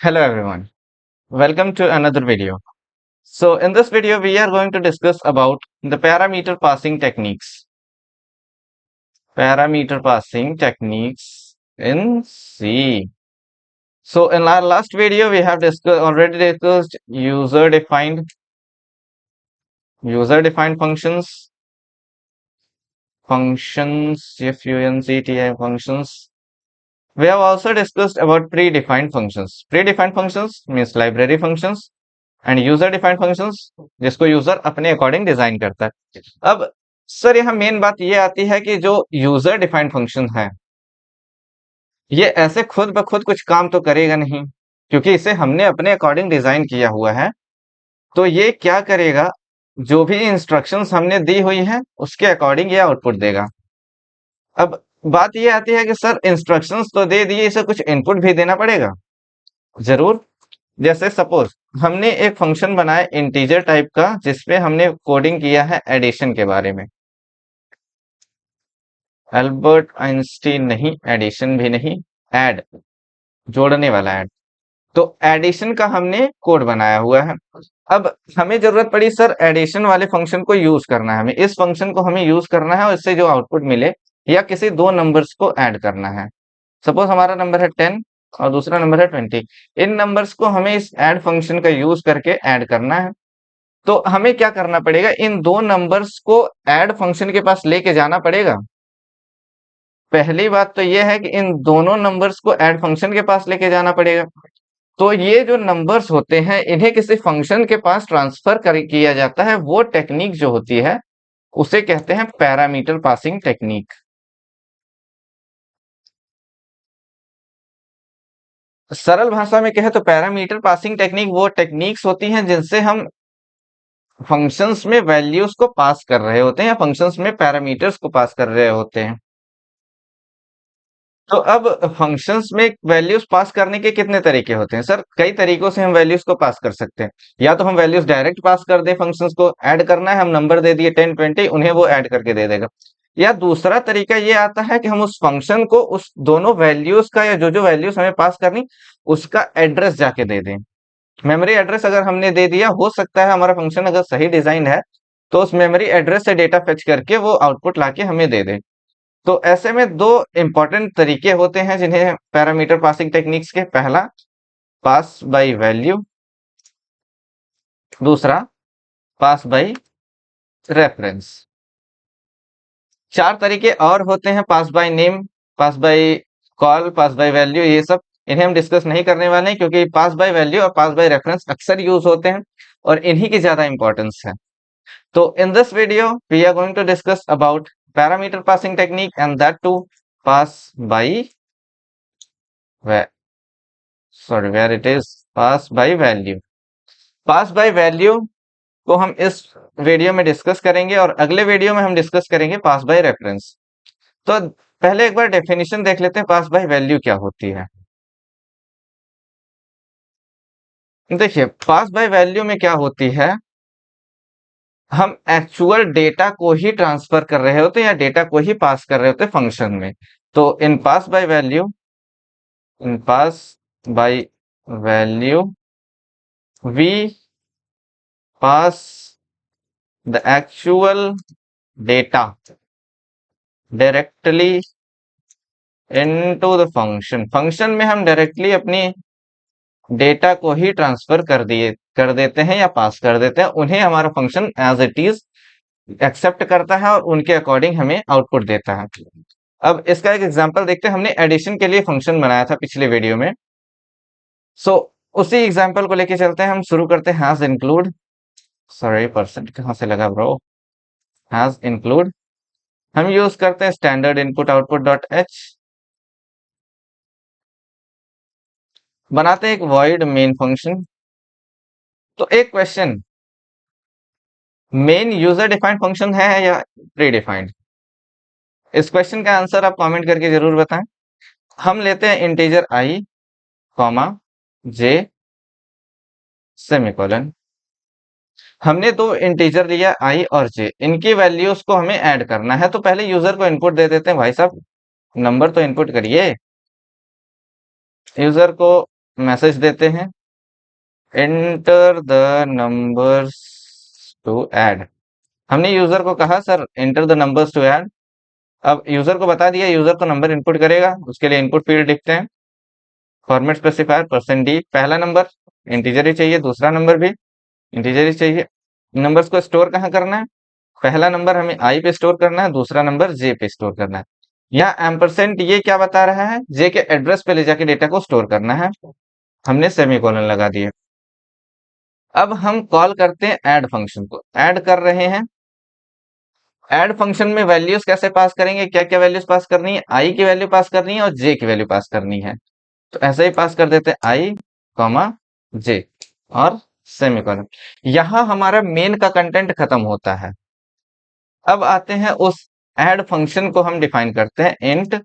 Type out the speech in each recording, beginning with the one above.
Hello everyone, welcome to another video. So in this video we are going to discuss about the parameter passing techniques. Parameter passing techniques in C. So in our last video we have already discussed user defined functions, FUNCTI functions. We have also discussed about predefined functions. Predefined functions means library functions and user defined functions जिसको user अपने according design करता है। अब sir यहाँ main बात ये आती है कि जो यूजर डिफाइंड फंक्शन है ये ऐसे खुद ब खुद कुछ काम तो करेगा नहीं, क्योंकि इसे हमने अपने अकॉर्डिंग डिजाइन किया हुआ है। तो ये क्या करेगा, जो भी इंस्ट्रक्शंस हमने दी हुई है उसके अकॉर्डिंग ये आउटपुट देगा। अब बात ये आती है कि सर इंस्ट्रक्शंस तो दे दिए, इसे कुछ इनपुट भी देना पड़ेगा। जरूर। जैसे सपोज हमने एक फंक्शन बनाया इंटीजर टाइप का जिसपे हमने कोडिंग किया है एडिशन के बारे में। अल्बर्ट आइंस्टीन नहीं, एडिशन भी नहीं, ऐड, जोड़ने वाला ऐड। तो एडिशन का हमने कोड बनाया हुआ है। अब हमें जरूरत पड़ी सर एडिशन वाले फंक्शन को यूज करना है, हमें इस फंक्शन को हमें यूज करना है और इससे जो आउटपुट मिले या किसी दो नंबर्स को ऐड करना है। सपोज हमारा नंबर है 10 और दूसरा नंबर है 20। इन नंबर्स को हमें इस ऐड फंक्शन का यूज करके ऐड करना है। तो हमें क्या करना पड़ेगा, इन दो नंबर्स को ऐड फंक्शन के पास लेके जाना पड़ेगा। पहली बात तो यह है कि इन दोनों नंबर्स को ऐड फंक्शन के पास लेके जाना पड़ेगा। तो ये जो नंबर्स होते हैं इन्हें किसी फंक्शन के पास ट्रांसफर किया जाता है। वो टेक्निक जो होती है उसे कहते हैं पैरामीटर पासिंग टेक्निक। सरल भाषा में कहे तो पैरामीटर पासिंग टेक्निक वो टेक्निक्स होती हैं जिनसे हम फंक्शंस में वैल्यूज को पास कर रहे होते हैं या फंक्शंस में पैरामीटर्स को पास कर रहे होते हैं। तो अब फंक्शंस में वैल्यूज पास करने के कितने तरीके होते हैं सर? कई तरीकों से हम वैल्यूज को पास कर सकते हैं। या तो हम वैल्यूज डायरेक्ट पास कर दें, फंक्शंस को ऐड करना है, हम नंबर दे दिए 10 20, उन्हें वो ऐड करके दे देगा। या दूसरा तरीका ये आता है कि हम उस फंक्शन को उस दोनों वैल्यूज का या जो जो वैल्यूज हमें पास करनी उसका एड्रेस जाके दे दें। मेमोरी एड्रेस अगर हमने दे दिया, हो सकता है हमारा फंक्शन अगर सही डिजाइन है तो उस मेमोरी एड्रेस से डेटा फेच करके वो आउटपुट लाके हमें दे दे। तो ऐसे में दो इंपॉर्टेंट तरीके होते हैं जिन्हें पैरामीटर पासिंग टेक्निक्स के। पहला पास बाय वैल्यू, दूसरा पास बाय रेफरेंस। चार तरीके और होते हैं, pass by name, pass by call, pass by value, ये सब इन्हें हम डिस्कस नहीं करने वाले हैं क्योंकि पास बाय वैल्यू और पास बाय रेफरेंस अक्सर यूज होते हैं और इन्हीं की ज्यादा इंपॉर्टेंस है। तो in this video we are going to discuss about parameter passing technique and that too pass by where it is pass by value। pass by value को हम इस वीडियो में डिस्कस करेंगे और अगले वीडियो में हम डिस्कस करेंगे पास बाय रेफरेंस। तो पहले एक बार डेफिनेशन देख लेते हैं पास बाय वैल्यू क्या होती है। देखिए पास बाय वैल्यू में क्या होती है, हम एक्चुअल डेटा को ही ट्रांसफर कर रहे होते हैं या डेटा को ही पास कर रहे होते हैं फंक्शन में। तो इन pass by value we pass the actual data directly into the function में हम डायरेक्टली अपनी डेटा को ही ट्रांसफर कर देते हैं या पास कर देते हैं, उन्हें हमारा function as it is accept करता है और उनके अकॉर्डिंग हमें आउटपुट देता है। अब इसका एक एग्जांपल देखते हैं। हमने एडिशन के लिए फंक्शन बनाया था पिछले वीडियो में। सो उसी एग्जांपल को लेके चलते हैं, हम शुरू करते हैं हैज इंक्लूड। सॉरी परसेंट कहाँ से लगा ब्रो, हैज इंक्लूड। हम यूज करते हैं standard input output dot H. बनाते हैं एक वॉइड मेन फंक्शन। तो एक question, main user defined function है या प्री डिफाइंड? इस क्वेश्चन का आंसर आप कमेंट करके जरूर बताएं। हम लेते हैं इंटीजर आई कॉमा जे सेमीकोलन। हमने दो इंटीजर लिया आई और जे, इनकी वैल्यूज को हमें ऐड करना है। तो पहले यूजर को इनपुट दे देते हैं, भाई साहब नंबर तो इनपुट करिए। यूजर को मैसेज देते हैं enter the numbers to add. हमने यूजर को कहा sir enter the numbers to add. अब यूजर को बता दिया, यूजर तो नंबर इनपुट करेगा, उसके लिए इनपुट फील्ड लिखते हैं फॉर्मेट स्पेसिफायर %d। पहला नंबर इंटीजर ही चाहिए, दूसरा नंबर भी इंटीजर ही चाहिए। नंबर्स को स्टोर कहाँ करना है? पहला नंबर हमें आई पे स्टोर करना है, दूसरा नंबर जे पे स्टोर करना है। यहाँ एम्परसेंट ये क्या बता रहा है? जे के एड्रेस पे ले जाके डेटा को स्टोर करना है। हमने सेमीकोलन लगा दिया। अब हम कॉल करते हैं ऐड फंक्शन को, ऐड कर रहे हैं। ऐड फंक्शन में वैल्यूज कैसे पास करेंगे? क्या क्या वैल्यूज पास करनी है? आई की वैल्यू पास करनी है और जे की वैल्यू पास करनी है। तो ऐसे ही पास कर देते हैं आई कॉमा जे और सेमीकोलन। यहां हमारा मेन का कंटेंट खत्म होता है। अब आते हैं उस ऐड फंक्शन को हम डिफाइन करते हैं इंट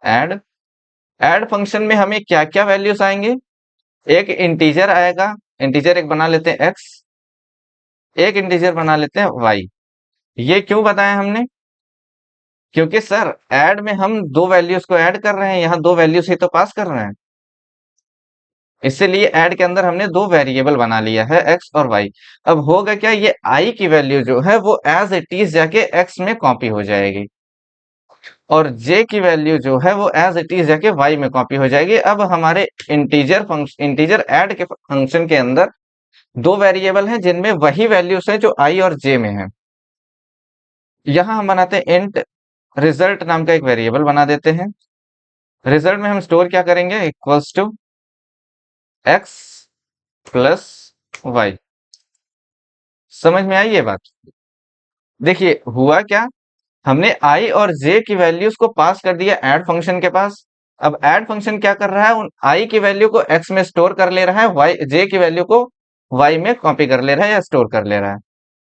ऐड। ऐड फंक्शन में हमें क्या क्या वैल्यूज आएंगे? एक इंटीजर आएगा, इंटीजर एक बना लेते हैं एक्स, एक इंटीजर बना लेते हैं वाई। ये क्यों बताया हमने? क्योंकि सर ऐड में हम दो वैल्यूज को ऐड कर रहे हैं, यहाँ दो वैल्यूज ही तो पास कर रहे हैं। इसीलिए ऐड के अंदर हमने दो वेरिएबल बना लिया है एक्स और वाई। अब होगा क्या, ये आई की वैल्यू जो है वो एज इट इज जाके एक्स में कॉपी हो जाएगी और जे की वैल्यू जो है वो एज इट इज जाके वाई में कॉपी हो जाएगी। अब हमारे इंटीजर ऐड के फंक्शन के अंदर दो वेरिएबल हैं जिनमें वही वैल्यूज हैं जो आई और जे में है। यहां हम बनाते हैं इंट रिजल्ट नाम का एक वेरिएबल बना देते हैं। रिजल्ट में हम स्टोर क्या करेंगे? Equals to X plus Y. समझ में आई ये बात? देखिए हुआ क्या, हमने आई और जे की वैल्यूज को पास कर दिया ऐड फंक्शन के पास। अब ऐड फंक्शन क्या कर रहा है? उन आई की वैल्यू को एक्स में स्टोर कर ले रहा है, वाई जे की वैल्यू को वाई में कॉपी कर ले रहा है या स्टोर कर ले रहा है।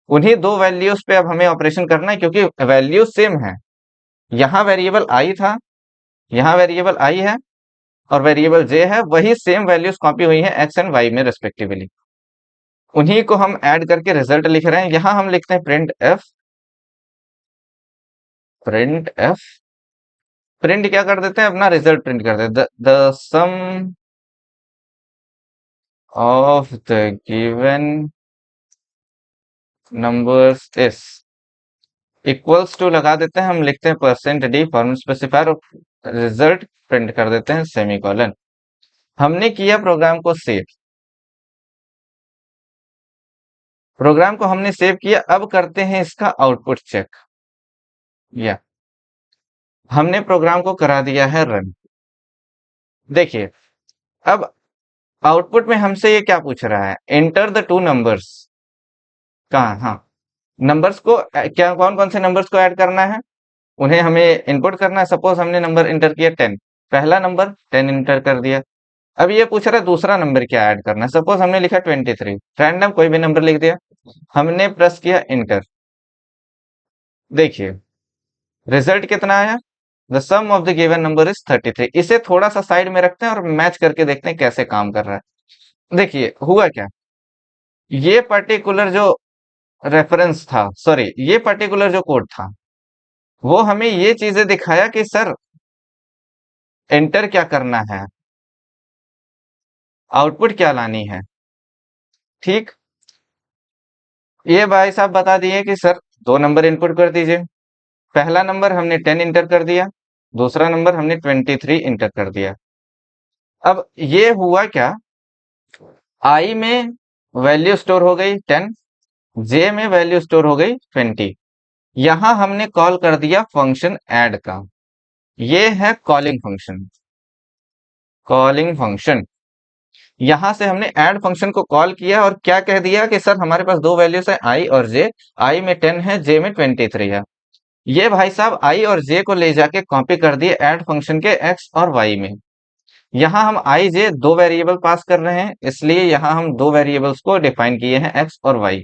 उन्हीं दो वैल्यूज पे अब हमें ऑपरेशन करना है क्योंकि वैल्यू सेम है। यहाँ वेरिएबल आई था, यहाँ वेरिएबल आई है और वेरिएबल जे है, वही सेम वैल्यूज कॉपी हुई है एक्स एंड वाई में रेस्पेक्टिवली। उन्हीं को हम ऐड करके रिजल्ट लिख रहे हैं। यहां हम लिखते हैं प्रिंट एफ। प्रिंट क्या कर देते हैं? अपना रिजल्ट प्रिंट कर देते हैं, the sum of the given numbers is equals to लगा देते हैं, हम लिखते हैं %d फॉर्मेट स्पेसिफायर और रिजल्ट प्रिंट कर देते हैं सेमीकोलन। हमने किया प्रोग्राम को सेव, प्रोग्राम को हमने सेव किया। अब करते हैं इसका आउटपुट चेक। या हमने प्रोग्राम को करा दिया है रन। देखिए अब आउटपुट में हमसे ये क्या पूछ रहा है? Enter the two numbers. कहाँ? हाँ, नंबर्स को क्या कौन कौन से नंबर्स को ऐड करना है? उन्हें हमें इनपुट करना है। सपोज हमने नंबर इंटर किया 10, पहला नंबर 10 इंटर कर दिया। अब ये पूछ रहा है दूसरा नंबर क्या ऐड करना है। सपोज हमने लिखा 23, रैंडम कोई भी नंबर लिख दिया, हमने प्रेस किया इंटर। देखिए रिजल्ट कितना आया? The sum of the given number is 33। इसे थोड़ा सा साइड में रखते हैं और मैच करके देखते हैं कैसे काम कर रहा है। देखिए हुआ क्या, ये पर्टिकुलर जो रेफरेंस था, सॉरी ये पर्टिकुलर जो कोड था, वो हमें ये चीजें दिखाया कि सर एंटर क्या करना है, आउटपुट क्या लानी है। ठीक, ये भाई साहब बता दिए कि सर दो नंबर इनपुट कर दीजिए। पहला नंबर हमने 10 इंटर कर दिया, दूसरा नंबर हमने 23 इंटर कर दिया। अब ये हुआ क्या, आई में वैल्यू स्टोर हो गई 10, जे में वैल्यू स्टोर हो गई 20। यहां हमने कॉल कर दिया फंक्शन ऐड का। ये है कॉलिंग फंक्शन। कॉलिंग फंक्शन, यहां से हमने ऐड फंक्शन को कॉल किया और क्या कह दिया कि सर हमारे पास दो वैल्यूज है आई और जे। आई में 10 है, जे में 23 है। ये भाई साहब आई और जे को ले जाके कॉपी कर दिए ऐड फंक्शन के एक्स और वाई में। यहां हम आई जे दो वेरिएबल पास कर रहे हैं, इसलिए यहां हम दो वेरिएबल्स को डिफाइन किए हैं एक्स और वाई।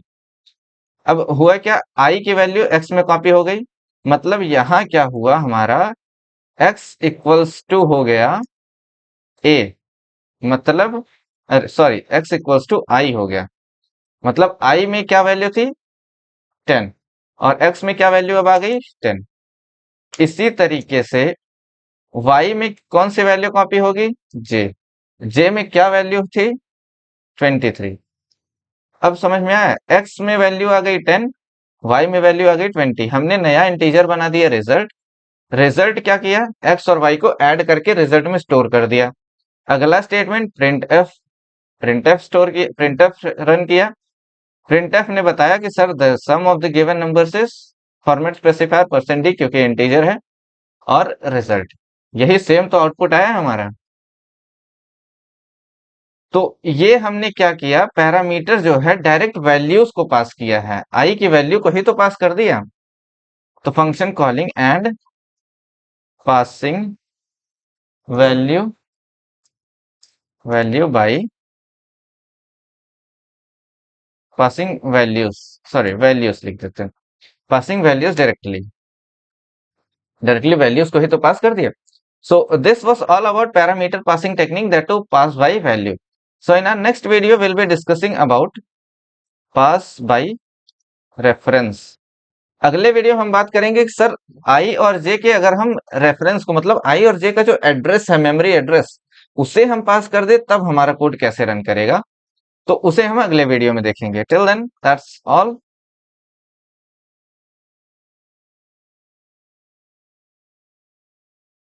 अब हुआ क्या, आई की वैल्यू एक्स में कॉपी हो गई, मतलब यहां क्या हुआ हमारा, एक्स इक्वल्स टू हो गया ए, मतलब सॉरी एक्स इक्वल्स टू आई हो गया। मतलब आई में क्या वैल्यू थी 10 और एक्स में क्या वैल्यू अब आ गई 10। इसी तरीके से वाई में कौन सी वैल्यू कॉपी होगी? जे। जे में क्या वैल्यू थी 23। अब समझ में आया, एक्स में वैल्यू आ गई 10, वाई में वैल्यू आ गई 20। हमने नया इंटीजर बना दिया रिजल्ट। रिजल्ट क्या किया, एक्स और वाई को ऐड करके रिजल्ट में स्टोर कर दिया। अगला statement printf, printf store किया, प्रिंट एफ रन किया। प्रिंट एफ ने बताया कि sir the sum of the given numbers is, format specifier percent d क्योंकि इंटीजर है, और रिजल्ट। यही सेम तो आउटपुट आया हमारा। तो ये हमने क्या किया, पैरामीटर जो है डायरेक्ट वैल्यूज को पास किया है, आई की वैल्यू को ही तो पास कर दिया। तो function calling and passing value, value by passing values, sorry values लिख देते हैं, passing values directly, directly values को ही तो पास कर दिया। So this was all about parameter passing technique that to pass by value. So in our next video will be discussing about pass by reference. अगले video हम बात करेंगे कि सर आई और जे के अगर हम रेफरेंस को, मतलब आई और जे का जो एड्रेस है, मेमोरी एड्रेस, उसे हम पास कर दे तब हमारा कोड कैसे रन करेगा। तो उसे हम अगले वीडियो में देखेंगे। Till then that's all.